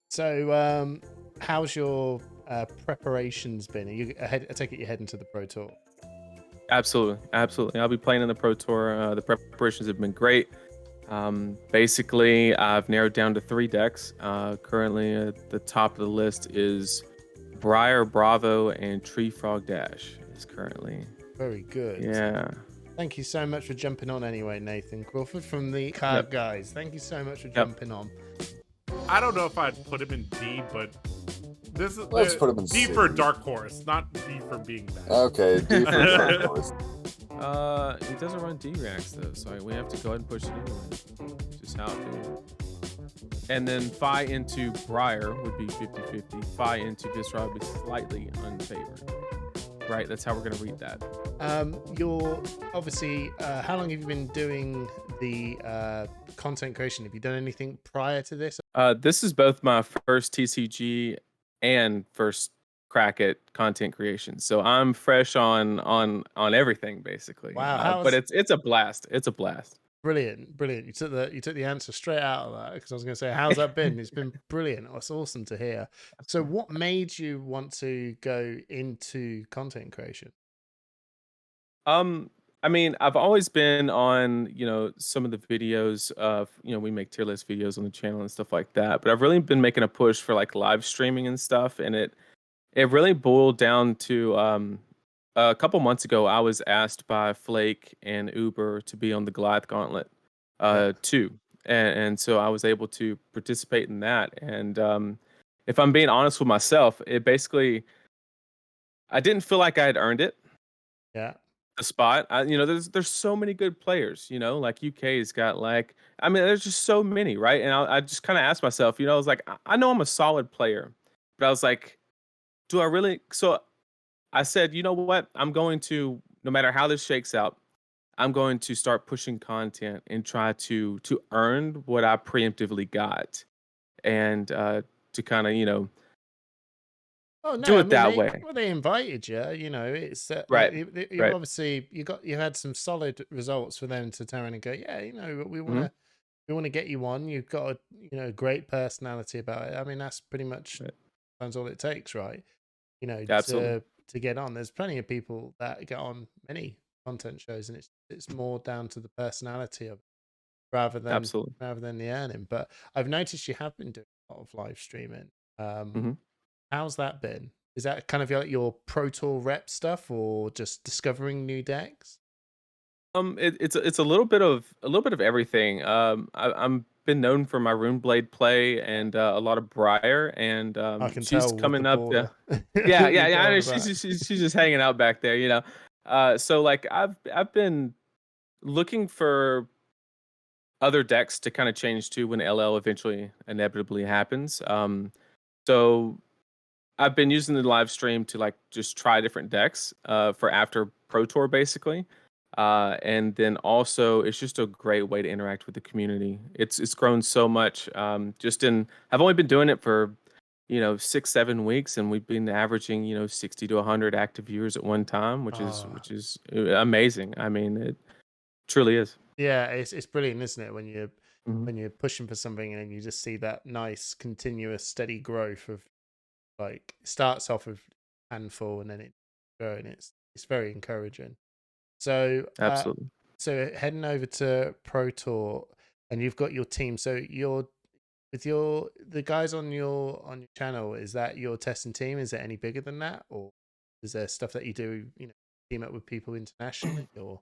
So, how's your preparations been? Are you ahead? I take it you're heading to the Pro Tour. Absolutely, absolutely. I'll be playing in the Pro Tour. The preparations have been great. Basically, I've narrowed down to 3 decks. Currently, at the top of the list is Briar Bravo and Tree Frog Dash. Is currently, Very good. yeah. Thank you so much for jumping on anyway, Nathan Crawford from the Card Yep, Guyz. Thank you so much for yep. jumping on. I don't know if I'd put him in D, but this is Let's put him in D C. for Dark Horse, not D for being bad. Okay, D for Dark Horse. He doesn't run D-Reacts though, so we have to go ahead and push it anyway. Just how it feels. And then Phi into Briar would be 50-50. Phi into Viscera would be slightly unfavored. Right, that's how we're gonna read that. You're obviously. How long have you been doing the content creation? Have you done anything prior to this? This is both my first TCG and first crack at content creation, so I'm fresh on everything basically. Wow, But it's a blast. It's a blast. brilliant, brilliant. You took the answer straight out of that because I was going to say, how's that been? It's been brilliant. It's awesome to hear. So, what made you want to go into content creation? I mean, I've always been on, some of the videos of, we make tier list videos on the channel and stuff like that. But I've really been making a push for like live streaming and stuff, and it really boiled down to a couple months ago. I was asked by Flake and Uber to be on the Goliath Gauntlet too, and so I was able to participate in that. And if I'm being honest with myself, it basically I didn't feel like I had earned it. Yeah. The spot. There's so many good players. Like UK's got like, I mean, there's just so many, right? And I just kind of asked myself, I was like, I know I'm a solid player, but I was like, do I really? So I said, you know what? I'm going to, no matter how this shakes out, I'm going to start pushing content and try to earn what I preemptively got, and to kind of Oh no, do I it mean that way. they invited you. It's Right. you Right. obviously you had some solid results for them to turn around and go, yeah, we want Hmm. to get you on. You've got a great personality about it. I mean, that's pretty much Right. that's all it takes, right? Absolutely. To get on. There's plenty of people that get on many content shows, and it's more down to the personality of it Absolutely. rather than the earning. But I've noticed you have been doing a lot of live streaming. Hmm. How's that been? Is that kind of like your Pro Tour rep stuff, or just discovering new decks? It's a little bit of everything. I'm been known for my Runeblade play and a lot of Briar, and I can she's tell with the coming up to, border. yeah, You yeah, go yeah. I on know about. she's just hanging out back there. So like I've been looking for other decks to kind of change to when LL eventually inevitably happens. So I've been using the live stream to like just try different decks for after Pro Tour basically. And then also it's just a great way to interact with the community. It's grown so much. I've only been doing it for 6-7 weeks, and we've been averaging 60 to 100 active viewers at one time, which is Oh, amazing. I mean, it truly is. yeah, it's brilliant, isn't it? Hmm. When you're pushing for something and you just see that nice, continuous, steady growth of like it starts off with a handful and then it growing. It's very encouraging. So, Absolutely. so heading over to Pro Tour, and you've got your team. So you're with the guys on your channel. Is that your testing team? Is it any bigger than that, or is there stuff that you do? Team up with people internationally, or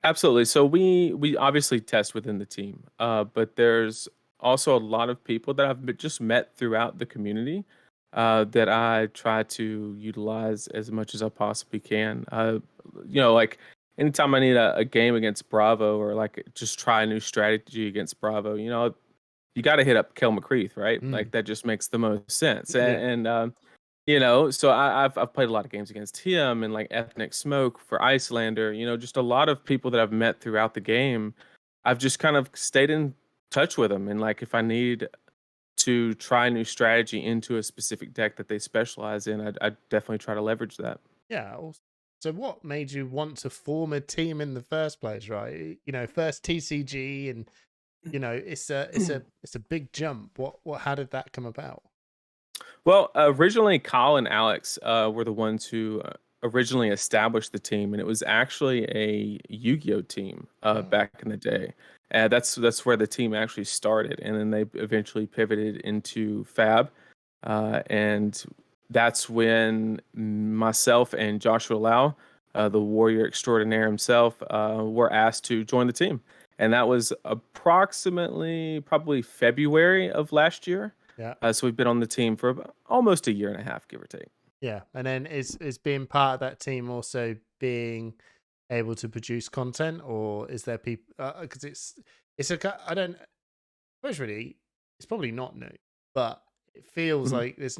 Absolutely. So we obviously test within the team, but there's also a lot of people that just met throughout the community that I try to utilize as much as I possibly can. Like anytime I need a game against Bravo, or like just try a new strategy against Bravo, you got to hit up Kel McCreath, right? Mm. Like that just makes the most sense. Yeah. So I've played a lot of games against him and like Ethnic Smoke for Icelander. Just a lot of people that I've met throughout the game. I've just kind of stayed in touch with them, and like if I need to try a new strategy into a specific deck that they specialize in, I'd definitely try to leverage that. Yeah. Awesome. So, what made you want to form a team in the first place? Right. First TCG and it's a big jump. How did that come about? Well, originally, Kyle and Alex were the ones who originally established the team, and it was actually a Yu-Gi-Oh team back in the day. That's where the team actually started, and then they eventually pivoted into Fab, and that's when myself and Joshua Lau, the warrior extraordinaire himself, were asked to join the team, and that was approximately probably February of last year. Yeah. So we've been on the team for almost a year and a half, give or take. Yeah, and then is being part of that team also being able to produce content, or is there people? Because I don't. It's really, it's probably not new, but it feels like there's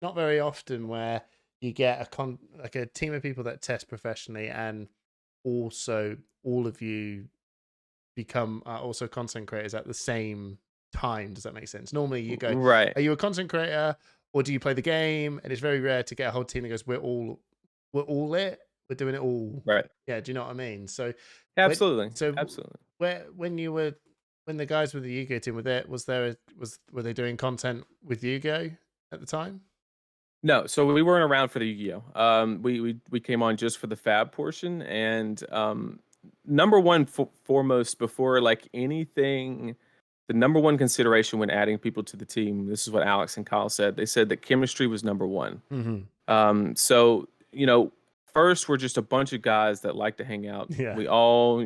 not very often where you get like a team of people that test professionally, and also all of you become also content creators at the same time. Does that make sense? Normally you go, Right. are you a content creator or do you play the game? And it's very rare to get a whole team that goes, we're all it. We're doing it all. Right. Yeah. Do you know what I mean? So Absolutely. absolutely. When the guys with the Yu-Gi-Oh team were they doing content with Yu-Gi-Oh at the time? No, so we weren't around for the Yu-Gi-Oh. We came on just for the Fab portion, and number one foremost before like anything, the number one consideration when adding people to the team. This is what Alex and Kyle said. They said that chemistry was number one. So first we're just a bunch of guys that like to hang out. Yeah. We all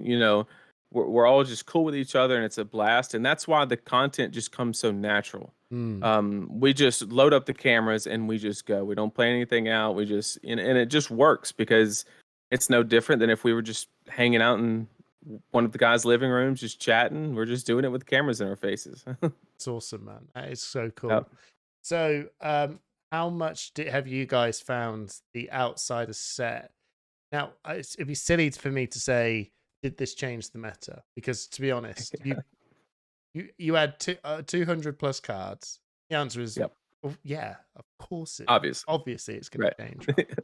we're all just cool with each other, and it's a blast, and that's why the content just comes so natural. We just load up the cameras and we just go. We don't plan anything out. We just and it just works because it's no different than if we were just hanging out in one of the guys' living rooms, just chatting. We're just doing it with cameras in our faces. It's awesome, man. That is so cool. Yep. So, how much have you guys found the Outsiders set? Now, it'd be silly for me to say, did this change the meta? Because to be honest, you had 200 plus cards. The answer is, well, yeah, of course obviously it's going to change. Right?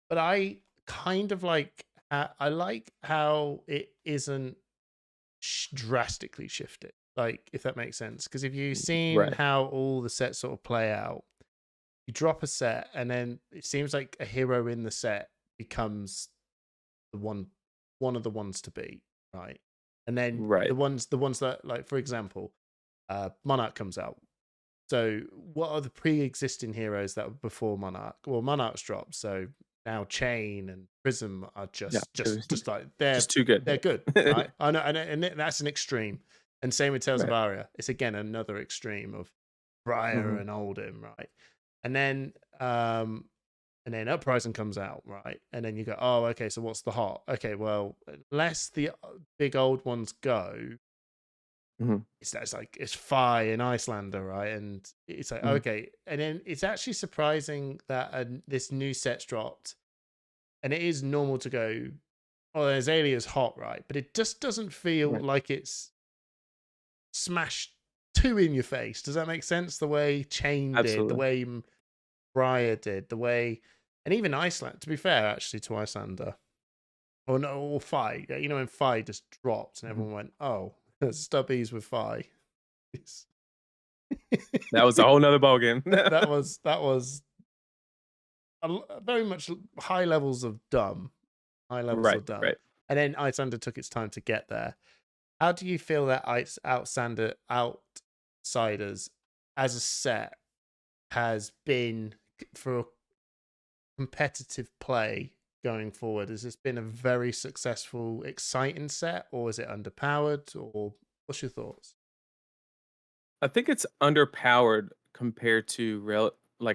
But I kind of like how it isn't drastically shifted. Like, if that makes sense, because if you've seen how all the sets sort of play out, you drop a set and then it seems like a hero in the set becomes the one of the ones to beat, right? And then the ones that, like, for example, Monarch comes out. So what are the pre-existing heroes that were before Monarch? Well, Monarch's dropped, so now Chain and Prism are just like they're just too good. They're good, right? I know, and that's an extreme. And same with Tales of Aria. It's again another extreme of Briar and Oldhim, right? And then Uprising comes out, right? And then you go, oh, okay, so what's the hot? Okay, well, unless the big old ones go, it's Fi and Icelander, right? And it's like, okay. And then it's actually surprising that this new set's dropped. And it is normal to go, oh, Azalea's hot, right? But it just doesn't feel like it's smashed too in your face. Does that make sense? The way Chain did, the way Briar did, the way, and even Iceland, to be fair, actually, to Icelander. Or Fi. When Fi just dropped and everyone went, oh, Stubbies with Fi. That was a whole nother ballgame. that was very much high levels of dumb. High levels of dumb. Right. And then Icelander took its time to get there. How do you feel that Outsiders as a set has been for competitive play going forward? Has this been a very successful, exciting set, or is it underpowered, or what's your thoughts? I think it's underpowered compared to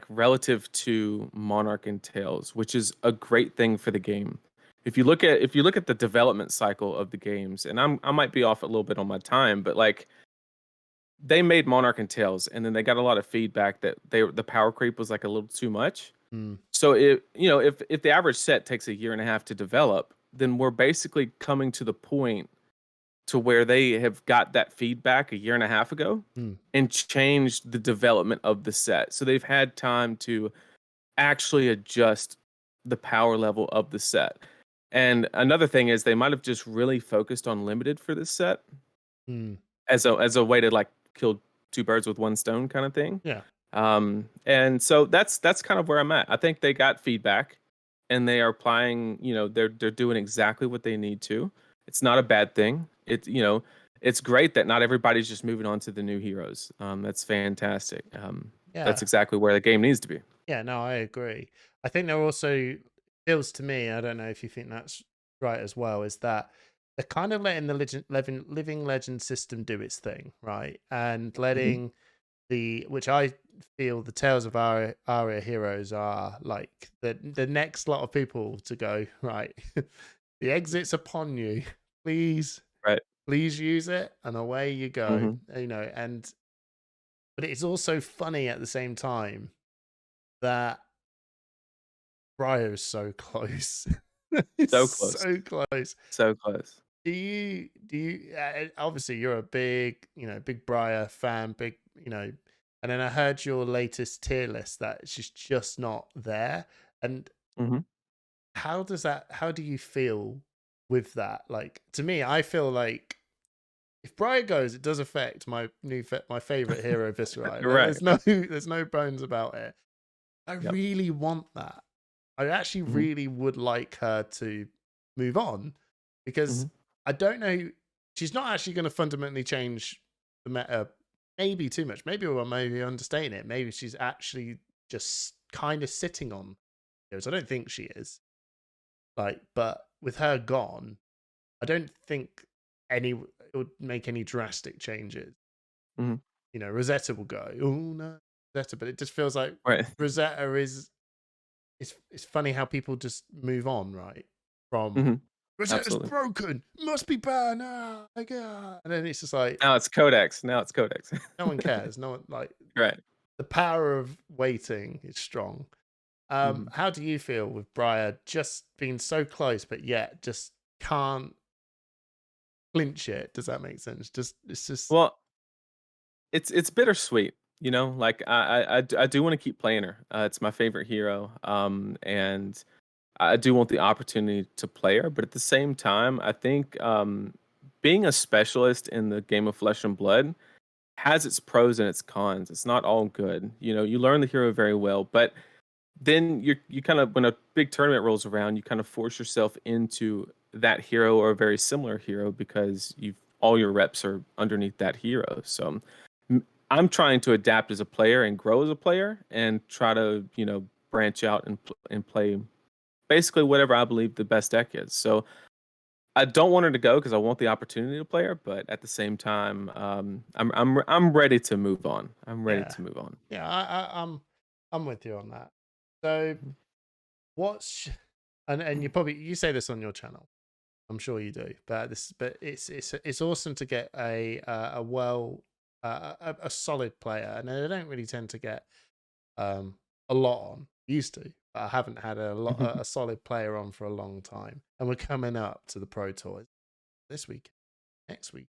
relative to Monarch and Tales, which is a great thing for the game. If you look at the development cycle of the games, and I might be off a little bit on my time, but like they made Monarch and Tales, and then they got a lot of feedback that the power creep was like a little too much. So if the average set takes a year and a half to develop, then we're basically coming to the point to where they have got that feedback a year and a half ago and changed the development of the set. So they've had time to actually adjust the power level of the set. And another thing is they might have just really focused on limited for this set. as a way to like kill two birds with one stone kind of thing. Yeah. And so that's kind of where I'm at. I think they got feedback and they are applying, they're doing exactly what they need to. It's not a bad thing. It's great that not everybody's just moving on to the new heroes. That's fantastic. That's Yeah. exactly where the game needs to be. Yeah, no, I agree. I think there also feels to me, I don't know if you think that's right as well, is that they're kind of letting the living legend system do its thing, right? And letting which I feel the Tales of Aria heroes are like the next lot of people to go, right, the exit's upon you. Please Right. use it, and away you go. Mhm. But it's also funny at the same time that Briar is so close. It's So close. so close. So close. Do you obviously you're a big, big Briar fan, and then I heard your latest tier list that she's just not there. And hmm how do you feel with that? Like, to me, I feel like if Briar goes, it does affect my favorite hero, Viscerai. Right. There's no bones about it. I Yep. really want that. I actually really would like her to move on, because I don't know. She's not actually going to fundamentally change the meta. Maybe too much. Maybe I'm maybe understating it. Maybe she's actually just kind of sitting on heroes. I don't think she is. But with her gone, I don't think it would make any drastic changes. Mhm. Rosetta will go. Oh no, Rosetta. But it just feels like Right. Rosetta is. It's funny how people just move on, right? From Mhm. Rosetta's Absolutely. broken, must be banned. And then it's just like Now it's Codex. no one cares. No one Right. the power of waiting is strong. Mhm. How do you feel with Briar just being so close, but yet just can't clinch it? Does that make sense? It's just Well, it's bittersweet, like I do want to keep playing her. It's my favorite hero. And I do want the opportunity to play her, but at the same time, I think being a specialist in the game of Flesh and Blood has its pros and its cons. It's not all good. You learn the hero very well, but then you kind of, when a big tournament rolls around, you kind of force yourself into that hero or a very similar hero because all your reps are underneath that hero. So I'm trying to adapt as a player and grow as a player and try to branch out and play basically whatever I believe the best deck is. So I don't want her to go because I want the opportunity to play her, but at the same time, I'm ready to move on. I'm ready yeah, to move on. yeah. I'm with you on that. So what's and you say this on your channel. I'm sure you do, but it's awesome to get a solid player, and I don't really tend to get a lot on. Used to, but I haven't had a solid player on for a long time. And we're coming up to the Pro Tour this week, next week.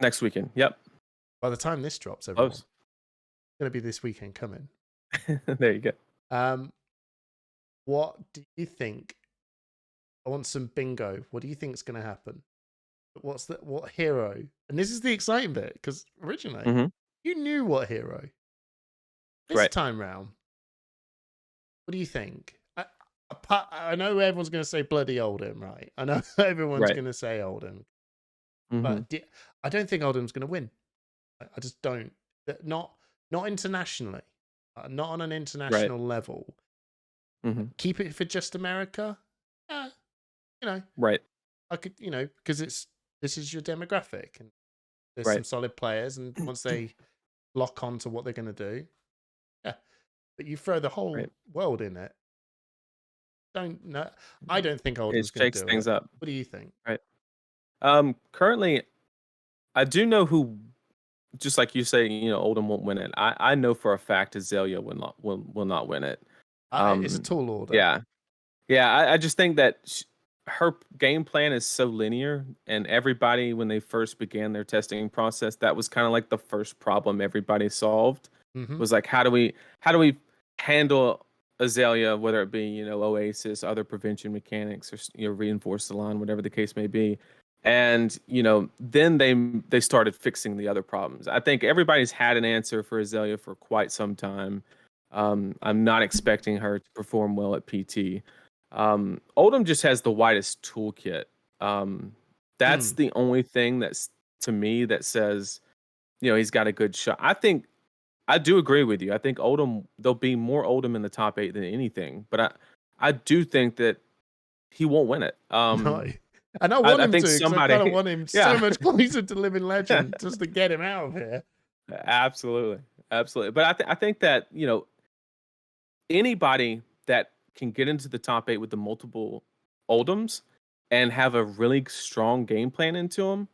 Next weekend. Yep. By the time this drops, everyone, Close. it's going to be this weekend coming. There you go. What do you think? I want some bingo. What do you think is going to happen? What hero? And this is the exciting bit, because originally you knew what hero. This time round, what do you think? I know everyone's going to say bloody Oldham, right? I know everyone's going to say Oldham, but I don't think Oldham's going to win. I just don't. Not internationally, not on an international level. Keep it for just America. Right. I could, because this is your demographic, and there's some solid players, and once they lock on to what they're going to do, yeah. But you throw the whole world in it. I don't think Oldham's going to do things up. What do you think? Right. Currently, I do know who. Just like you say, Oldham won't win it. I know for a fact Azalea will not win it. It's a tall order. Yeah. I just think that her game plan is so linear, and everybody, when they first began their testing process, that was kind of like the first problem everybody solved. Was like, how do we handle Azalea, whether it be Oasis, other prevention mechanics, or reinforce the line, whatever the case may be. And then they started fixing the other problems. I think everybody's had an answer for Azalea for quite some time. I'm not expecting her to perform well at PT. Oldham just has the widest toolkit. That's the only thing that's, to me, that says he's got a good shot. I do agree with you. I think Oldham, there'll be more Oldham in the top 8 than anything, but I do think that he won't win it. No. And I want him think to, because I somebody, kind of want him so much closer to living legend just to get him out of here. Absolutely. But I think that anybody that can get into the top 8 with the multiple Oldhams and have a really strong game plan into them,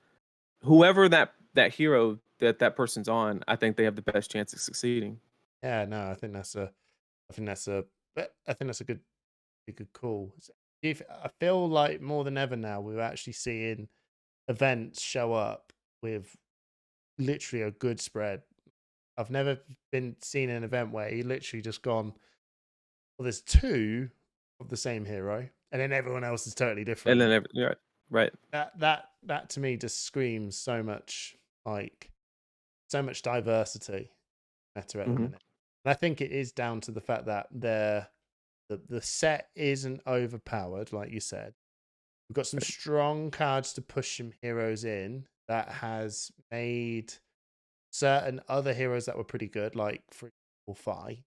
whoever that hero that person's on, I think they have the best chance of succeeding. Yeah, no, I think that's a good call. I feel like more than ever now we're actually seeing events show up with literally a good spread. I've never seen an event where he literally just gone, well, there's 2 of the same hero, and then everyone else is totally different. And then right. That to me just screams so much diversity meta at the minute. And I think it is down to the fact that the set isn't overpowered, like you said. We've got some strong cards to push some heroes in that has made certain other heroes that were pretty good, like for example, Fi.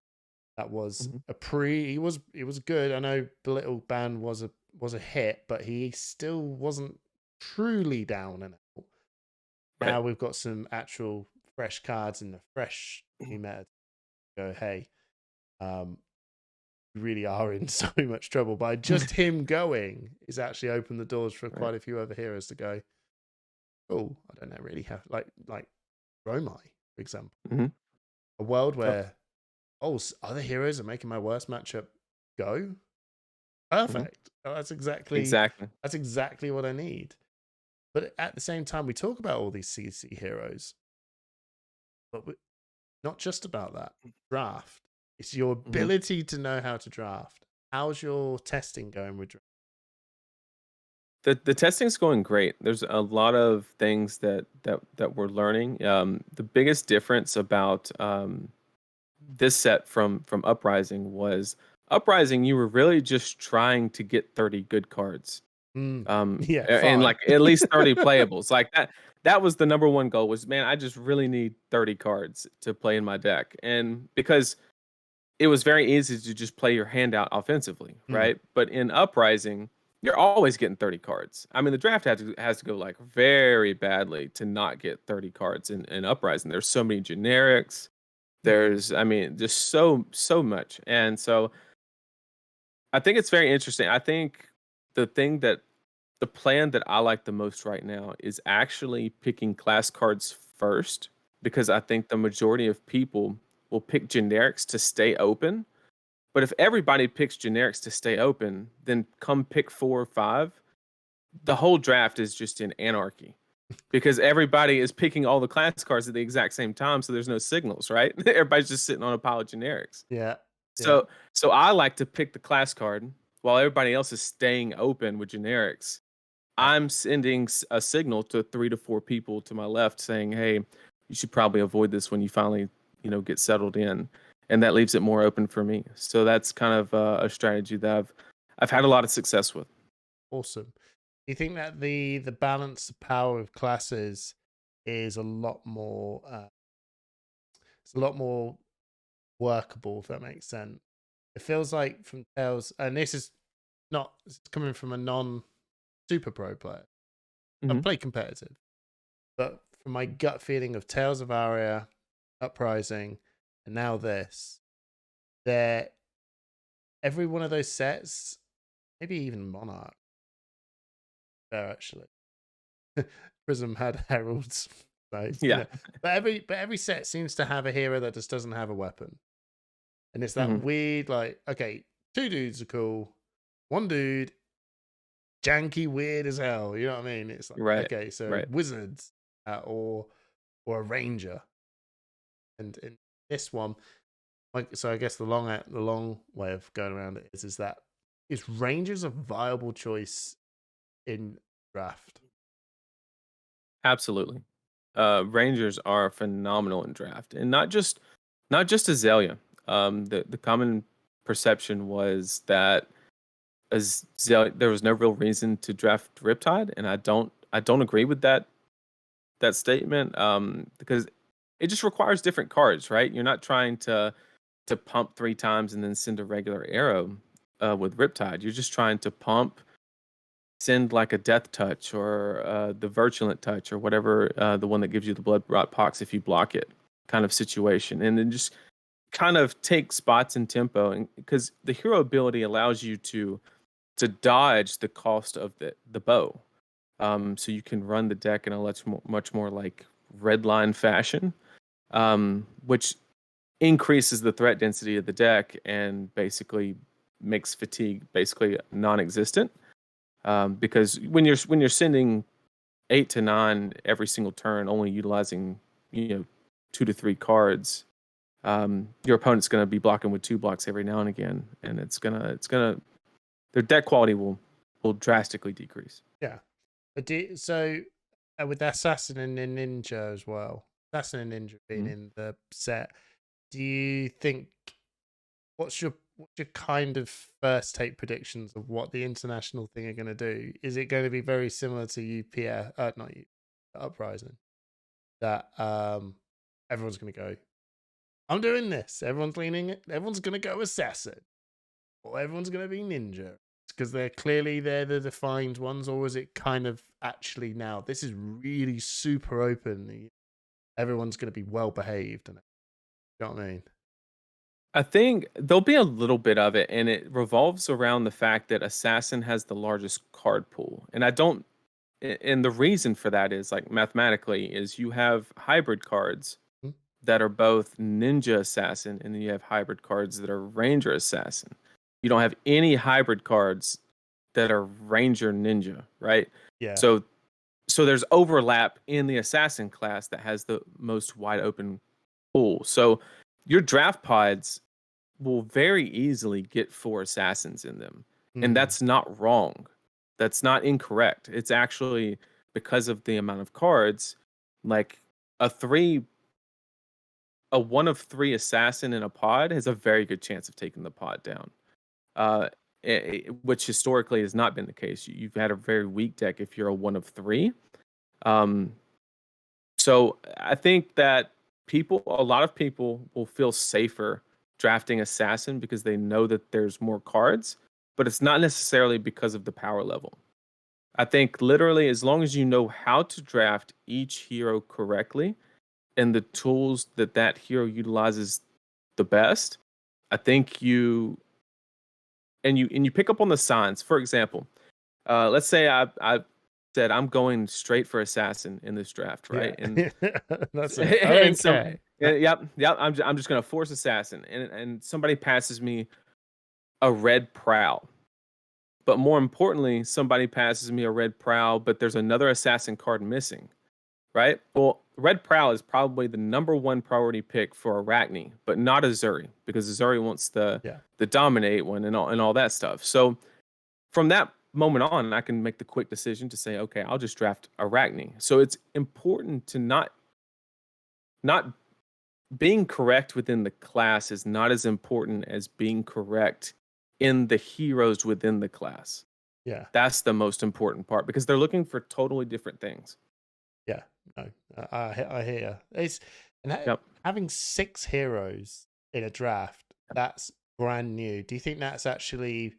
That was he was good. I know Belittle Ban was a hit, but he still wasn't truly down and out. Now we've got some actual fresh cards in the fresh meta. Go, hey, we really are in so much trouble. By just him going is actually opened the doors for quite a few other heroes to go, oh, I don't know, really have like Romai, for example. A world where other heroes are making my worst matchup go. Perfect. That's exactly what I need. But at the same time, we talk about all these CC heroes, but not just about that. Draft. It's your ability to know how to draft. How's your testing going with draft? The testing's going great. There's a lot of things that we're learning. The biggest difference about this set from Uprising was Uprising, you were really just trying to get 30 good cards. And like at least 30 playables. Like that was the number one goal was, man, I just really need 30 cards to play in my deck. And because it was very easy to just play your hand out offensively, right? But in Uprising, you're always getting 30 cards. I mean, the draft has to go like very badly to not get 30 cards in Uprising. There's so many generics. There's just so much. And so I think it's very interesting. I think the plan that I like the most right now is actually picking class cards first, because I think the majority of people will pick generics to stay open. But if everybody picks generics to stay open, then come pick 4 or 5, the whole draft is just in anarchy, because everybody is picking all the class cards at the exact same time. So there's no signals, right? Everybody's just sitting on a pile of generics. Yeah. So I like to pick the class card while everybody else is staying open with generics. I'm sending a signal to 3 to 4 people to my left saying, hey, you should probably avoid this when you finally, get settled in. And that leaves it more open for me. So that's kind of a strategy that I've had a lot of success with. Awesome. Do you think that the balance of power of classes is a lot more workable, if that makes sense? It feels like from Tales, and this is coming from a non-super pro player. I play competitive, but from my gut feeling of Tales of Aria, Uprising, and now this, every one of those sets, maybe even Monarch, there actually. Prism had Heralds, so, yeah. But every set seems to have a hero that just doesn't have a weapon, and it's that weird, like, okay, 2 dudes are cool, 1 dude, janky, weird as hell. You know what I mean? It's like okay, so wizards or a ranger, and in this one, so I guess the long way of going around it is that rangers a viable choice in draft? Absolutely. Rangers are phenomenal in draft, and not just Azalea. The common perception was that Azalea, there was no real reason to draft Riptide, and I don't agree with that statement. Because it just requires different cards, right? You're not trying to pump 3 times and then send a regular arrow with Riptide. You're just trying to pump, send like a Death Touch or the Virulent Touch or whatever, the one that gives you the Blood Rot Pox if you block it, kind of situation. And then just kind of take spots in tempo, and because the hero ability allows you to dodge the cost of the bow. So you can run the deck in a much more like red line fashion, which increases the threat density of the deck and basically makes fatigue basically non-existent. Because when you're sending 8 to 9 every single turn, only utilizing 2 to 3 cards, your opponent's going to be blocking with 2 blocks every now and again, and it's gonna their deck quality will drastically decrease. Yeah. But with Assassin and the Ninja as well, Assassin and Ninja being in the set, do you think what's your kind of first take predictions of what the international thing are going to do? Is it going to be very similar to UPS, not you, Uprising, that everyone's going to go, I'm doing this, everyone's going to go Assassin, or everyone's going to be Ninja because they're the defined ones? Or is it kind of actually now this is really super open, everyone's going to be well behaved, and you know what I mean? I think there'll be a little bit of it, and it revolves around the fact that Assassin has the largest card pool. And and the reason for that is like mathematically is you have hybrid cards Mhm. that are both Ninja Assassin, and then you have hybrid cards that are Ranger Assassin. You don't have any hybrid cards that are Ranger Ninja, right? Yeah. So there's overlap in the Assassin class that has the most wide open pool. So your draft pods will very easily get 4 assassins in them. And that's not wrong. That's not incorrect. It's actually because of the amount of cards, like a 1 of 3 assassin in a pod has a very good chance of taking the pod down. Which historically has not been the case. You've had a very weak deck if you're a 1 of 3. So I think that a lot of people will feel safer drafting assassin because they know that there's more cards, but it's not necessarily because of the power level. I think literally as long as you know how to draft each hero correctly and the tools that hero utilizes the best, I think you pick up on the signs. For example, let's say I said I'm going straight for assassin in this draft, right? Yeah. And That's it. I don't so care. yep. I'm just gonna force assassin, and somebody passes me a red prowl. But more importantly, somebody passes me a red prowl, but there's another assassin card missing, right? Well, red prowl is probably the #1 priority pick for Arachne, but not Azuri, because Azuri wants the dominate one and all that stuff. So from that moment on, I can make the quick decision to say, okay, I'll just draft Arachne. So it's important to not being correct within the class is not as important as being correct in the heroes within the class. Yeah. That's the most important part because they're looking for totally different things. Yeah. No, I hear you. Yep. Having 6 heroes in a draft, that's brand new. Do you think that's actually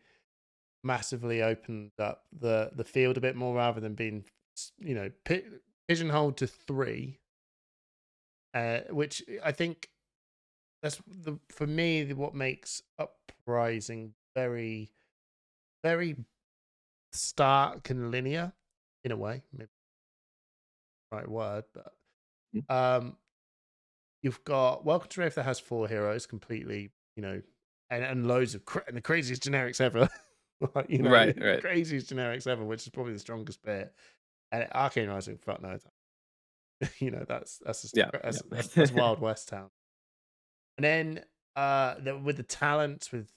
massively opened up the field a bit more rather than being, pigeonholed to 3? Which I think that's for me what makes Uprising very, very stark and linear in a way. Maybe not the right word, but you've got Welcome to Rathe that has 4 heroes completely, and loads of and the craziest generics ever. Like, Right. the craziest generics ever, which is probably the strongest bit. And Arcane Rising, fuck no. That's that's Wild West town. And then with the talents with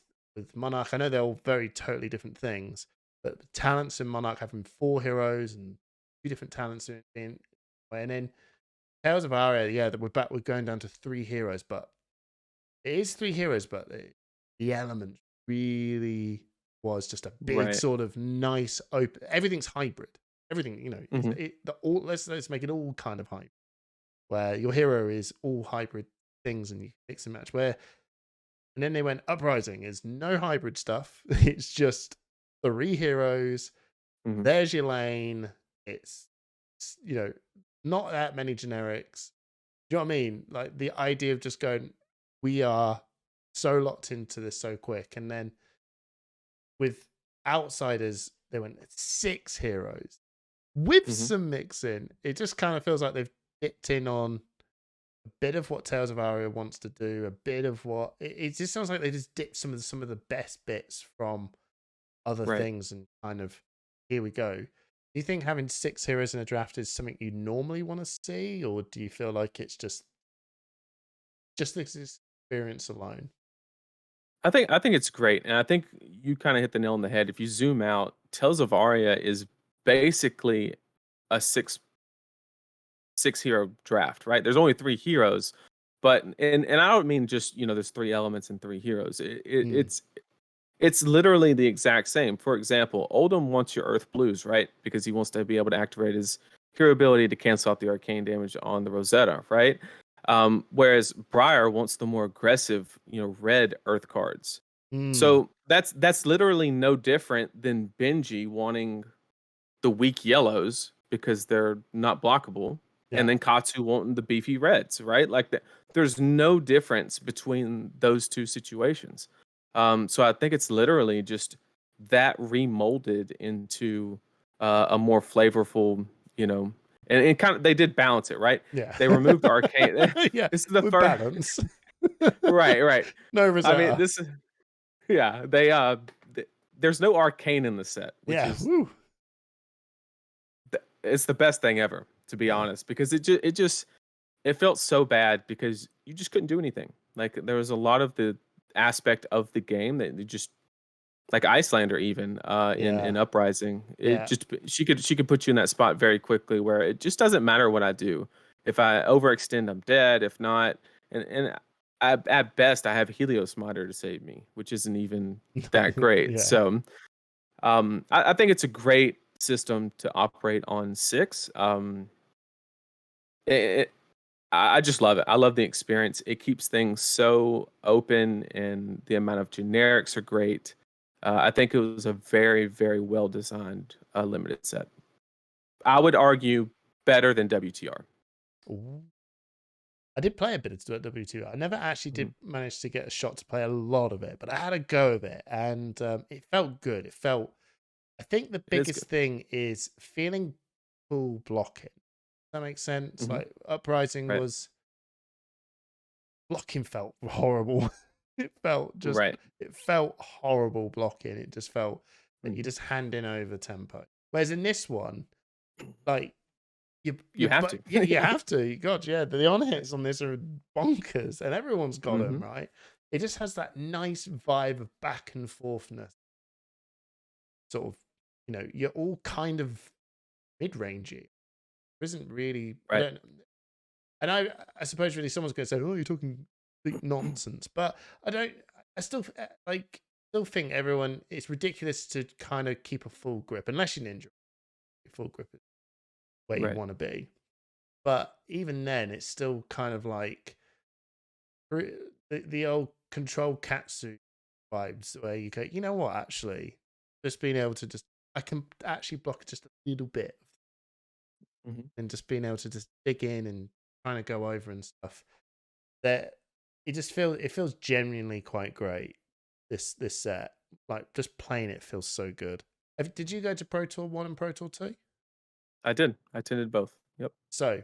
Monarch, I know they're all very totally different things, but the talents in Monarch having 4 heroes and 2 different talents in And then Tales of Aria, yeah, that we're back. We're going down to 3 heroes, but it is 3 heroes, but the element really was just a big Right. sort of nice open. Everything's hybrid. Everything, you know, let's make it all kind of hybrid, where your hero is all hybrid things and you mix and match. And then they went Uprising is no hybrid stuff. It's just 3 heroes. There's your lane. It's you know, not that many generics. Do you know what I mean? Like the idea of just going, we are so locked into this so quick. And then with Outsiders, they went 6 heroes with some mixing. It just kind of feels like they've dipped in on a bit of what Tales of Aria wants to do, a bit of what it just sounds like they just dipped some of the best bits from other things and kind of here we go. Do you think having 6 heroes in a draft is something you normally want to see, or do you feel like it's just this experience alone? I think it's great, and I think you kind of hit the nail on the head. If you zoom out, Tales of Aria is basically a six hero draft, right? There's only 3 heroes, but and I don't mean just there's 3 elements and 3 heroes. It's literally the exact same. For example, Oldham wants your Earth Blues, right? Because he wants to be able to activate his hero ability to cancel out the arcane damage on the Rosetta, right? Whereas Briar wants the more aggressive, red Earth cards. So that's literally no different than Benji wanting the weak yellows because they're not blockable, and then Katsu wanting the beefy reds, right? Like that. There's no difference between those two situations. So I think it's literally just that remolded into a more flavorful, and kind of they did balance it, right? Yeah. They removed arcane. Yeah. This is the with first balance. right. No Rosetta. I mean, this is they there's no arcane in the set, which is it's the best thing ever, to be honest, because it felt so bad because you just couldn't do anything. Like there was a lot of the aspect of the game that you just like Icelander even in Uprising. It just she could put you in that spot very quickly where it just doesn't matter what I do. If I overextend, I'm dead. If not, and at best I have Helios Monitor to save me, which isn't even that great. So I think it's a great system to operate on 6. I just love it. I love the experience. It keeps things so open, and the amount of generics are great. I think it was a very, very well designed limited set. I would argue better than WTR. Ooh. I did play a bit of WTR. I never actually did manage to get a shot to play a lot of it, but I had a go of it, and it felt good. I think the biggest thing is feeling full blocking. That makes sense. Like Uprising was blocking felt horrible. It felt just it felt horrible blocking. It just felt that you're just handing over tempo. Whereas in this one, like you have to. Yeah, you have to. God, yeah. The on hits on this are bonkers, and everyone's got them, right? It just has that nice vibe of back and forthness. Sort of, you're all kind of mid-rangey. There isn't really and I suppose really someone's going to say, "Oh, you're talking big nonsense," but I still think everyone, it's ridiculous to kind of keep a full grip unless you're ninja. Full grip is where you want to be, but even then, it's still kind of like the old control Katsu vibes where you go, you know what, actually, just being able to I can actually block just a little bit. And just being able to just dig in and trying to go over and stuff, that it feels genuinely quite great. This set, like just playing it feels so good. Did you go to Pro Tour 1 and Pro Tour 2? I did. I attended both. Yep. So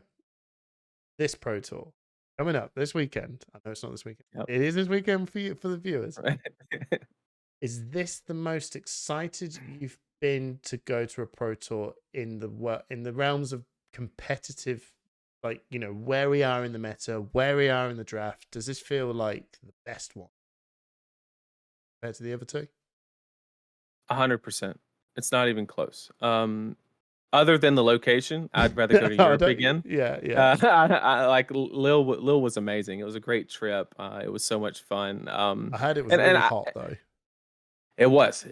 this Pro Tour coming up this weekend. I know it's not this weekend. It is this weekend for you, for the viewers. Is this the most excited you've been to go to a Pro Tour in the realms of competitive, like, where we are in the meta, where we are in the draft? Does this feel like the best one compared to the other two? 100%. It's not even close. other than the location, I'd rather go to I Europe don't- again. Yeah, yeah. I like Lil was amazing. It was a great trip. It was so much fun. I heard it was and really I, hot though. it was.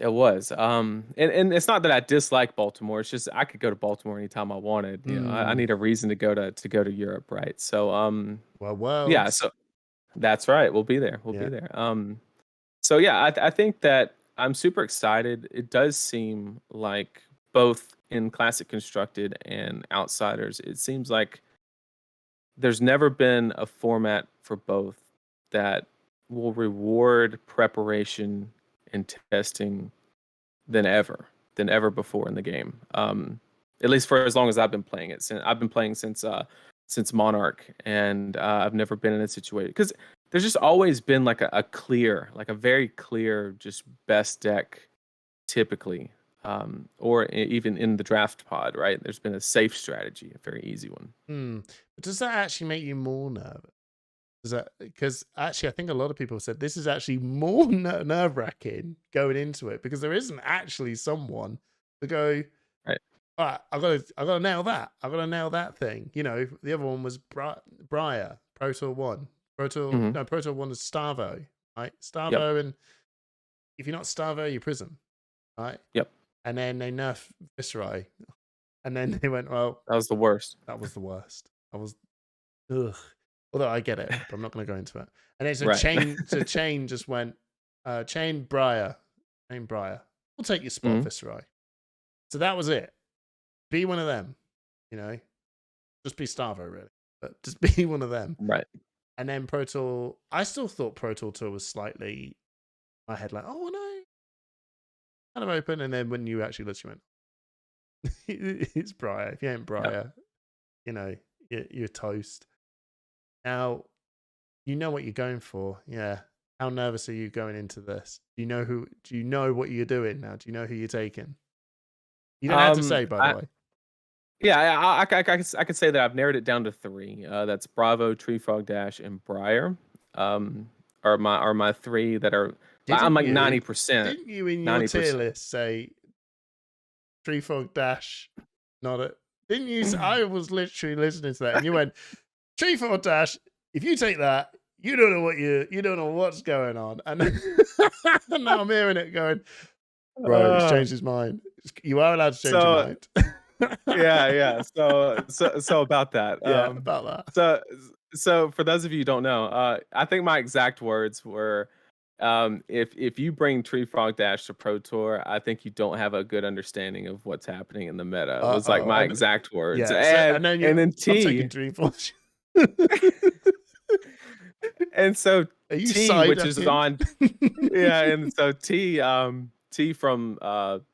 And it's not that I dislike Baltimore. It's just I could go to Baltimore anytime I wanted. You know, I need a reason to go to Europe, right? So Well, yeah. So that's right. We'll be there. We'll Yeah. be there. So yeah, I think that I'm super excited. It does seem like both in Classic Constructed and Outsiders, it seems like there's never been a format for both that will reward preparation and testing than ever before in the game. At least for as long as I've been playing it. I've been playing since Monarch, and I've never been in a situation because there's just always been like a very clear, just best deck, typically, or even in the draft pod, right? There's been a safe strategy, a very easy one. But does that actually make you more nervous? Because actually, I think a lot of people said this is actually more nerve wracking going into it because there isn't actually someone to go, Right. All right, I gotta nail that. I gotta nail that thing. You know, the other one was Briar, ProTour 1. ProTour 1 is Starvo, right? Starvo, and if you're not Starvo, you're Prism, right? Yep. And then they nerfed Viscerai. And then they went, well, That was the worst. that was the worst. Ugh. Although I get it, but I'm not going to go into it. And then so Right. Chain just went, Chain Briar. We'll take your spot, Viscerai. So that was it. Be one of them, you know. Just be Starvo, really. But just be one of them. Right. And then Pro Tour, I still thought Pro Tour 2 was slightly, in my head, like, oh no, kind of open. And then when you actually looked, you went, it's Briar. If you ain't Briar, you know, you're toast. Now, you know what you're going for. Yeah. How nervous are you going into this? Do you know what you're doing now? Do you know who you're taking? You don't have to say, by the way. Yeah, I could say that I've narrowed it down to 3. That's Bravo, Tree Frog Dash, and Briar. Are my 3 that are. I'm like 90%. Didn't you in your tier list say Tree Frog Dash? Not it. Didn't you? I was literally listening to that, and you went Tree Frog Dash. If you take that, you don't know what's going on, and now I'm hearing it going. Bro, he's changed his mind. You are allowed to change your mind. yeah. So about that. About that. So for those of you who don't know, I think my exact words were, if you bring Tree Frog Dash to Pro Tour, I think you don't have a good understanding of what's happening in the meta. It was like my exact words. Yeah, and then T. I'm taking Tree Frog. And so T, which is on, and so T from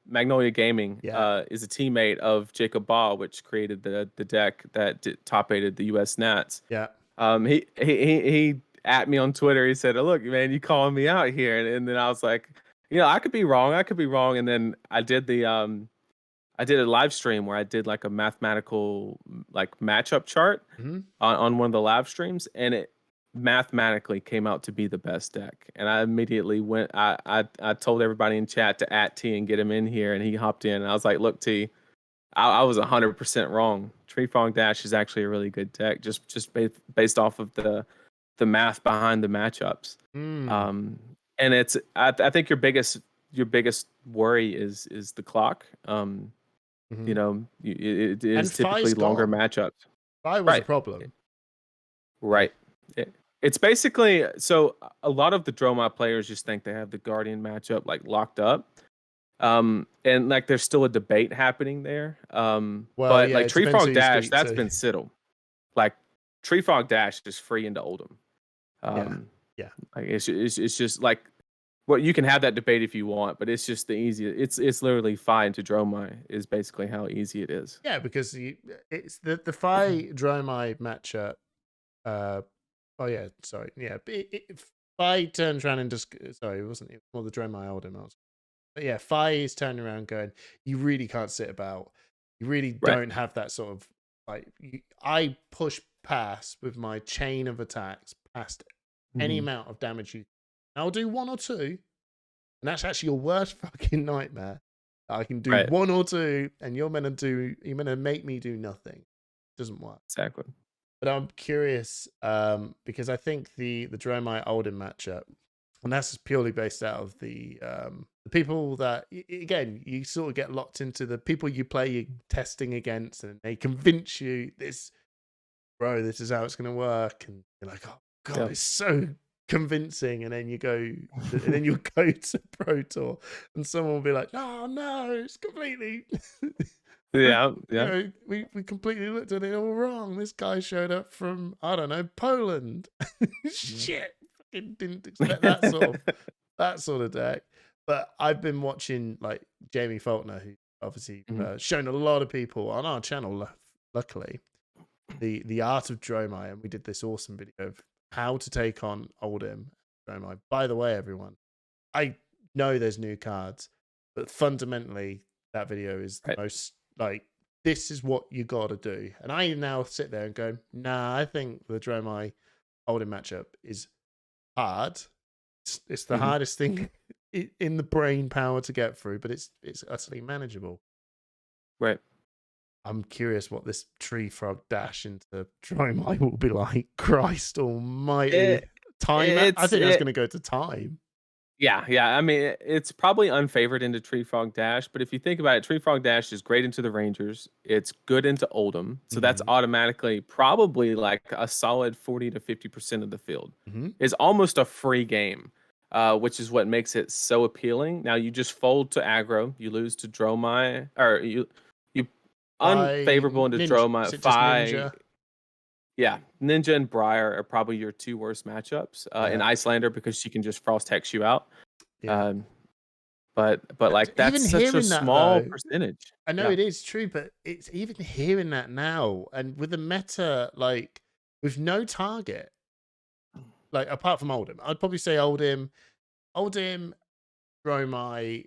Magnolia Gaming is a teammate of Jacob Ball, which created the deck that top-aided the US Nats. Yeah. He at me on Twitter. He said, "Oh, look, man, you calling me out here?" And then I was like, I could be wrong. And then I did I did a live stream where I did like a mathematical like matchup chart on one of the live streams, and it mathematically came out to be the best deck. And I immediately went, I told everybody in chat to at T and get him in here, and he hopped in, and I was like, look, T, I was 100% wrong. Tree Frog Dash is actually a really good deck, just based off of the math behind the matchups. And it's I think your biggest worry is the clock. It is typically longer matchups. That was a problem. Right. It's basically, so a lot of the Dromai players just think they have the Guardian matchup like locked up. And like there's still a debate happening there. But like Tree Frog Dash, that's been settled. Like Tree Frog Dash is free into Oldham. Yeah. Like it's just like, well, you can have that debate if you want, but it's just the easiest. It's literally Fi into Dromai is basically how easy it is. Yeah, because it's the Fi Dromai matchup. Fi turns around and just it wasn't more the Dromai Oldham. But yeah, Fi is turning around going, you really can't sit about. You really don't have that sort of like. I push past with my chain of attacks past any amount of damage you. I'll do 1 or 2, and that's actually your worst fucking nightmare. I can do Right. one or two, and you're gonna make me do nothing. Doesn't work. Exactly. But I'm curious, because I think the Dromai Oldham matchup, and that's purely based out of the people that again you sort of get locked into the people you play you testing against, and they convince you this is how it's gonna work, and you're like, oh god, Yep. it's so convincing, and then you go to Pro Tour, and someone will be like, no, it's completely. Yeah. You Yeah. know, we completely looked at it all wrong. This guy showed up from, I don't know, Poland. Shit, fucking didn't expect that sort of deck. But I've been watching like Jamie Faulkner, who obviously shown a lot of people on our channel, luckily, the art of Dromai, and we did this awesome video of how to take on Oldham Dromai. By the way, everyone, I know there's new cards, but fundamentally that video is the most like, this is what you got to do. And I now sit there and go, nah, I think the Dromai Oldham matchup is hard. It's the hardest thing in the brain power to get through, but it's utterly manageable. Right. I'm curious what this tree frog dash into Dromai will be like. Christ almighty. I think that's going to go to time. Yeah. I mean, it's probably unfavored into Tree Frog Dash, but if you think about it, Tree Frog Dash is great into the Rangers. It's good into Oldham, so that's automatically probably like a solid 40 to 50% of the field. It's almost a free game, which is what makes it so appealing. Now you just fold to aggro, you lose to Dromai, or you unfavorable into Dromai. Ninja. Yeah, Ninja and Briar are probably your two worst matchups. And Icelander, because she can just frost hex you out. Yeah. But like that's such a small percentage. I know it is true, but it's even hearing that now, and with the meta, like with no target, like apart from Oldham, I'd probably say Oldham, Dromai,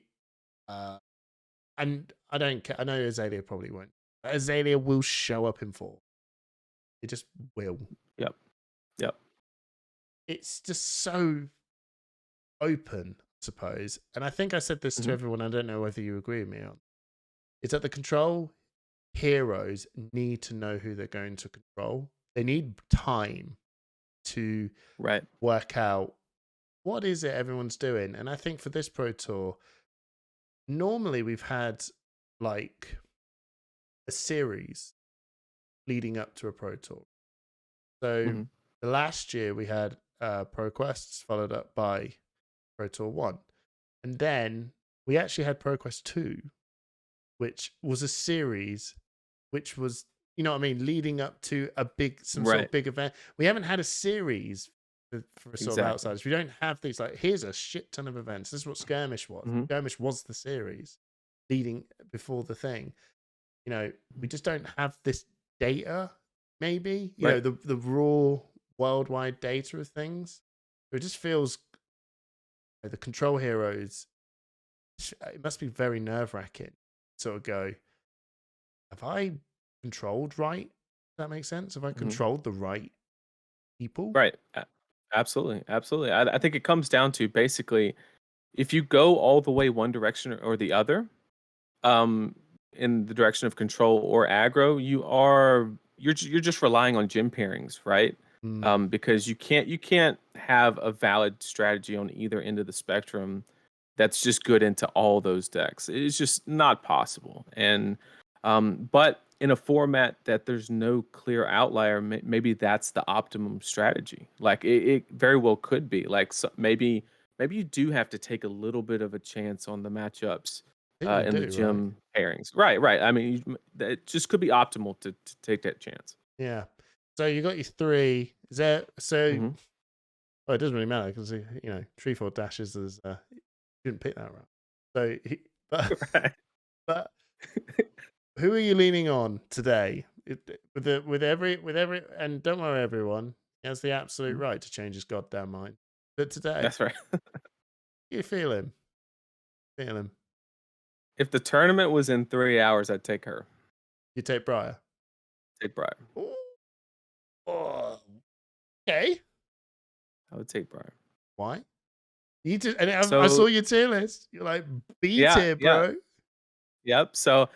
and I don't care. I know Azalea probably won't. Azalea will show up in 4. It just will. Yep. It's just so open, I suppose. And I think I said this to everyone. I don't know whether you agree with me on. Is that the control heroes need to know who they're going to control. They need time to work out what is it everyone's doing. And I think for this Pro Tour, normally we've had like a series leading up to a Pro Tour. So the last year we had Pro Quests followed up by Pro Tour 1. And then we actually had Pro Quest 2, which was a series which was, you know what I mean, leading up to a sort of big event. We haven't had a series for sort of outsiders. We don't have these like, here's a shit ton of events. This is what Skirmish was. Skirmish was the series leading before the thing. You know, we just don't have this data, maybe, you know, the raw worldwide data of things. It just feels, you know, the control heroes, it must be very nerve-wracking. Sort of go, have I controlled right? Does that make sense? Have I controlled the right people? Right. Absolutely. I think it comes down to basically, if you go all the way one direction or the other, in the direction of control or aggro, you're just relying on gym pairings, right? Because you can't have a valid strategy on either end of the spectrum that's just good into all those decks. It's just not possible. And but in a format that there's no clear outlier, maybe that's the optimum strategy. Like it very well could be. Like maybe you do have to take a little bit of a chance on the matchups in the gym pairings. Right. I mean, it just could be optimal to take that chance. Yeah. So you got your 3. Is there so? Well, it doesn't really matter because you know Treeford dashes as you didn't pick that round. So, but who are you leaning on today? With every and don't worry, everyone, he has the absolute right to change his goddamn mind. But today, that's right. You feel him. If the tournament was in 3 hours, I'd take her. You take Briar. Take Briar. Oh, okay. I would take Briar. Why? You just, and I saw your tier list. You're like B tier, bro. Yep. So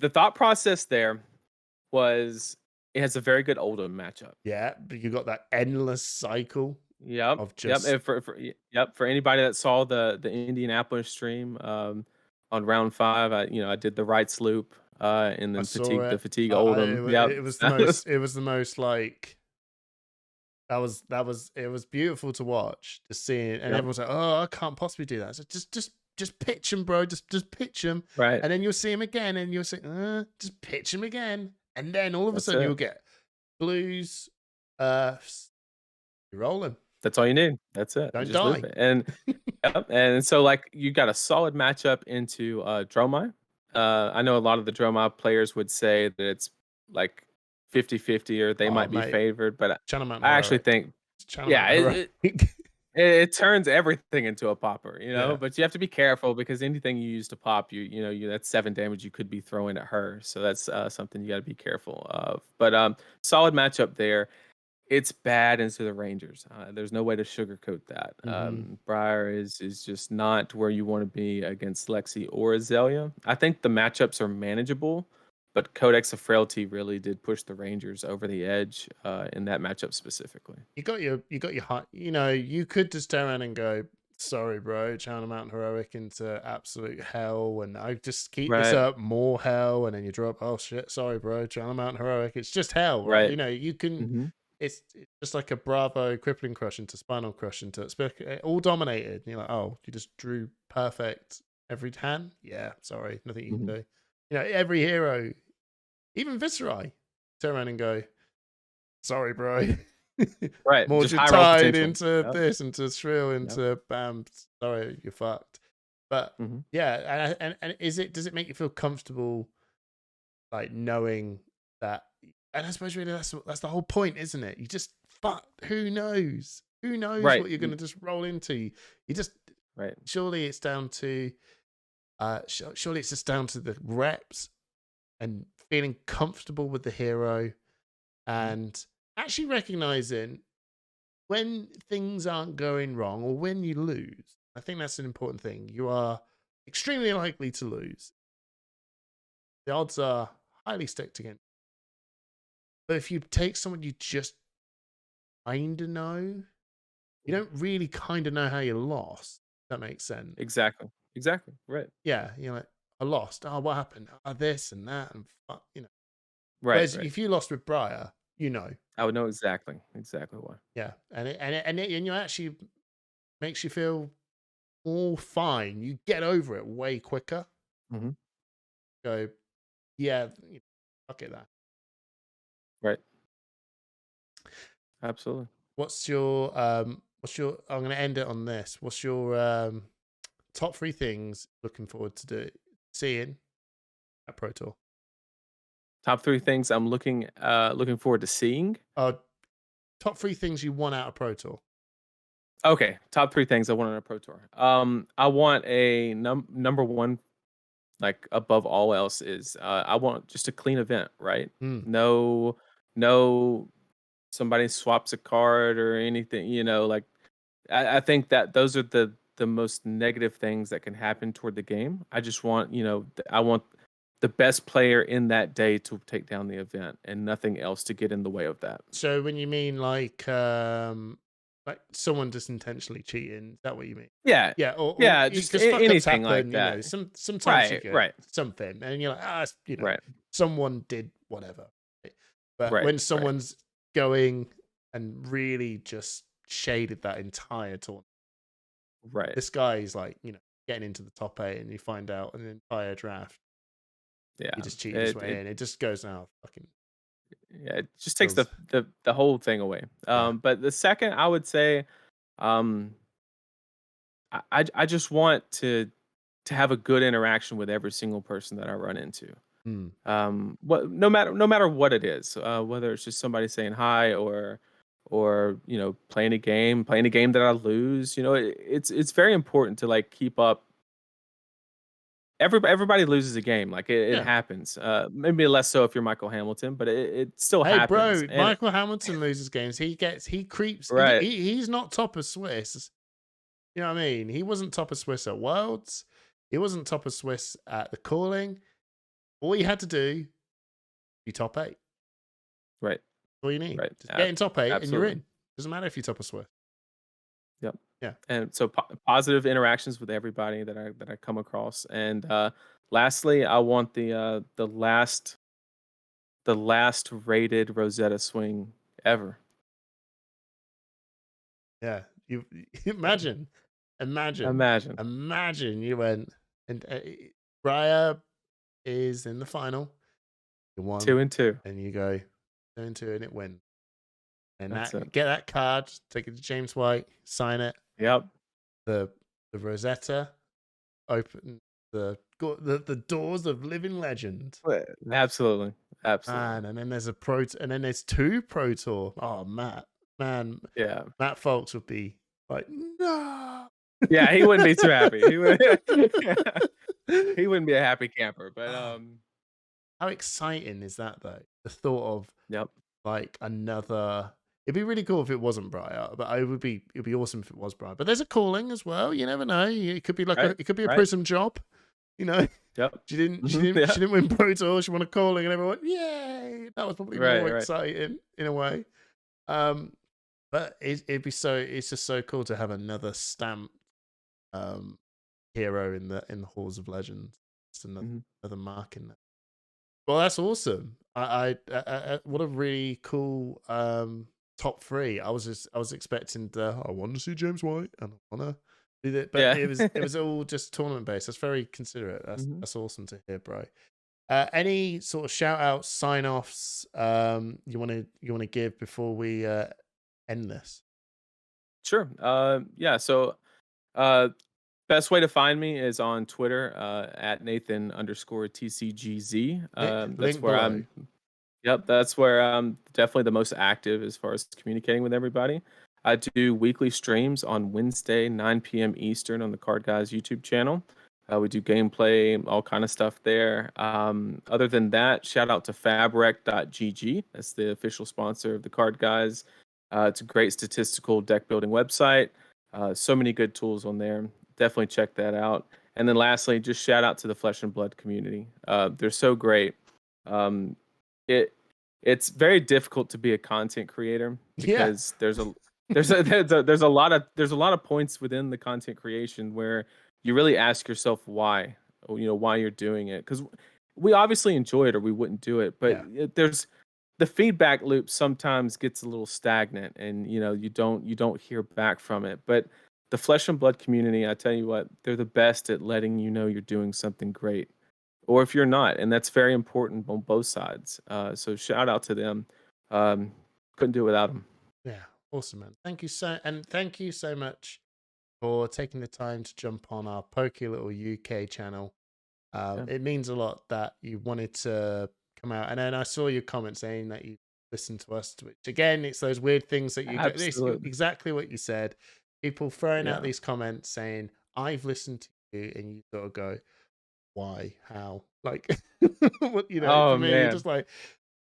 the thought process there was it has a very good Oldham matchup. Yeah, but you got that endless cycle Yep. of Yep. just And yep, for anybody that saw the Indianapolis stream on round 5, I did the Wrights loop and I then saw the it. fatigue Oldham. Yep. It was the That was most. It was the most like. It was beautiful to watch, just seeing, and Yep. everyone's like, "Oh, I can't possibly do that." So just pitch him, bro. Just pitch him, right. and then you'll see him again, and you'll say, "Just pitch him again," and then all of a That's sudden it. you'll get blues, earths, you roll him. That's all you need. That's it. Don't You just die. loop it. And yep. And so like you got a solid matchup into Dromai. I know a lot of the Dromai players would say that it's like 50-50 or they Oh, might be mate. favored, but Channel Mountain I actually Heroic. think Channel yeah, Mountain it, Heroic. it turns everything into a popper, you know. Yeah. But you have to be careful because anything you use to pop, that's 7 damage you could be throwing at her. So that's something you got to be careful of. But solid matchup there. It's bad into the Rangers. There's no way to sugarcoat that. Briar is just not where you want to be against Lexi or Azalea. I think the matchups are manageable, but Codex of Frailty really did push the Rangers over the edge in that matchup specifically. You got your heart. You could just turn around and go, "Sorry, bro, Channel Mountain Heroic into absolute hell," and I just keep this Right. up, more hell, and then you drop, "Oh shit, sorry, bro, Channel Mountain Heroic." It's just hell, right? Right. You can. Mhm. It's just like a Bravo crippling crush into spinal crush into all dominated. And you're like, "Oh, you just drew perfect every hand." Yeah, sorry, nothing you can Mhm. do. Every hero, even Viscerai, turn around and go, "Sorry, bro." Right. More Just high roll tied potential. into Yep. this, into shrill, Yep. into bam. Sorry, you're fucked. But Mhm. yeah, and does it make you feel comfortable, like knowing that? And I suppose really that's the whole point, isn't it? You just who knows? Who knows Right. what you're gonna just roll into? You just Right. surely it's down to surely it's just down to the reps and feeling comfortable with the hero and actually recognizing when things aren't going wrong or when you lose. I think that's an important thing. You are extremely likely to lose. The odds are highly stacked against. But if you take someone you just kind of know, you don't really kind of know how you lost. That makes sense. Exactly. Right. Yeah, you're like, I lost. Oh, what happened? Oh, this and that and fuck, Right. Whereas Right. if you lost with Briar, I would know exactly why. yeah, and you actually makes you feel all fine. You get over it way quicker. Mhm. Go, yeah, fuck it, that. Right. Absolutely. What's your I'm gonna end it on this. What's your top 3 things looking forward to seeing at Pro Tour? Top 3 things I'm looking forward to seeing. Top 3 things you want out of Pro Tour. Okay, top 3 things I want on a Pro Tour. I want a number one, like above all else is I want just a clean event, right? No, somebody swaps a card or anything. Like I think that those are the most negative things that can happen toward the game. I just want I want the best player in that day to take down the event and nothing else to get in the way of that. So when you mean like someone just intentionally cheating, is that what you mean? Yeah. Yeah, or Yeah, just because fuck ups anything like happen, that. sometimes you Right, get right. something, and you're like, Right. someone did whatever. But Right, when right. someone's going and really just shaded that entire tournament, Right. this guy is like, getting into the top 8, and you find out an entire draft, Yeah. he just cheated his way in. It just goes now, fucking. Yeah, it just takes Feels- the whole thing away. Yeah. But the second, I would say, I just want to have a good interaction with every single person that I run into. No matter what it is, whether it's just somebody saying hi or playing a game that I lose. It's very important to like keep up. Everybody loses a game, like it Yeah. happens. Maybe less so if you're Michael Hamilton, but it still Hey, happens. bro, Michael Hamilton loses games. He creeps. Right. He's not top of Swiss. You know what I mean? He wasn't top of Swiss at Worlds. He wasn't top of Swiss at the calling. All you had to do, be top 8. Right. All you need. Right. Just get in top 8 and you're Absolutely. in. Doesn't matter if you're top of Swiss. Yep. Yeah. And so positive interactions with everybody that I come across. And lastly, I want the last rated Rosetta swing ever. Yeah. You imagine you went and Briar is in the final. You won 2-2. and you go 2-2 and it wins. And That's that it. get that card, take it to James White, sign it. Yep. The Rosetta, open the doors of living legend. Absolutely. Man, and then there's and then there's 2 Pro Tour. Oh, man, Yeah. Matt Folks would be like, no. Yeah, he wouldn't be too happy. He wouldn't be a happy camper. But how exciting is that though? The thought of yep. like another. It'd be really cool if it wasn't Briar, but it'd be awesome if it was Briar. But there's a calling as well. You never know. It could be like Right. it could be a Right. Prism job. You know. Yep. She didn't Yeah. she didn't win Pro Tour. She won a calling, and everyone, yay! That was probably Right, more right. exciting in a way. But it'd be so. It's just so cool to have another stamp hero in the halls of legends. Just another mark in there. Well, that's awesome. I what a really cool top 3. I was expecting I want to see James White and I want to do that, but Yeah. it was all just tournament based. That's very considerate. That's awesome to hear, bro. Any sort of shout outs, sign offs you want to give before we end this? Sure. Yeah. So, best way to find me is on Twitter at Nathan_TCGZ. That's Link where below. I'm. Yep, that's where I'm definitely the most active as far as communicating with everybody. I do weekly streams on Wednesday, 9 p.m. Eastern on the Card Guyz YouTube channel. We do gameplay, all kind of stuff there. Other than that, shout out to fabrec.gg. That's the official sponsor of the Card Guyz. It's a great statistical deck building website. So many good tools on there. Definitely check that out. And then lastly, just shout out to the Flesh and Blood community. They're so great. It's very difficult to be a content creator because there's a lot of points within the content creation where you really ask yourself why you're doing it, because we obviously enjoy it or we wouldn't do it, but there's the feedback loop sometimes gets a little stagnant and you don't hear back from it. But the Flesh and Blood community, I tell you what, they're the best at letting you know you're doing something great, or if you're not, and that's very important on both sides. So shout out to them. Couldn't do it without them. Yeah, awesome, man. Thank you so much for taking the time to jump on our pokey little UK channel. It means a lot that you wanted to come out, and then I saw your comment saying that you listened to us, which again, it's those weird things that you do. It's exactly what you said. People throwing out these comments saying, I've listened to you, and you sort of go, why, how, like what, for me, you're just like,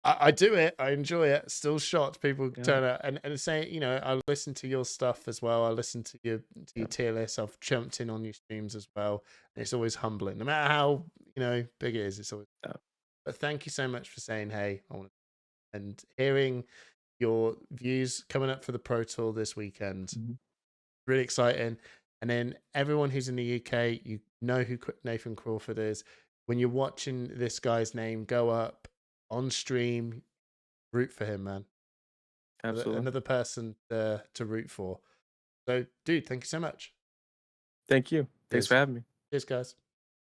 I do it, I enjoy it, still shocked people turn out and say, I listen to your stuff as well, I listen to your tier list, I've jumped in on your streams as well, and it's always humbling, no matter how big it is, it's always but thank you so much for saying, hey, I want to, and hearing your views coming up for the Pro Tour this weekend. Really exciting. And then everyone who's in the UK, you know who Nathan Crawford is. When you're watching this guy's name go up on stream, root for him, man. Absolutely. Another person to root for. So, dude, thank you so much. Thank you. Thanks for having me. Cheers, guys.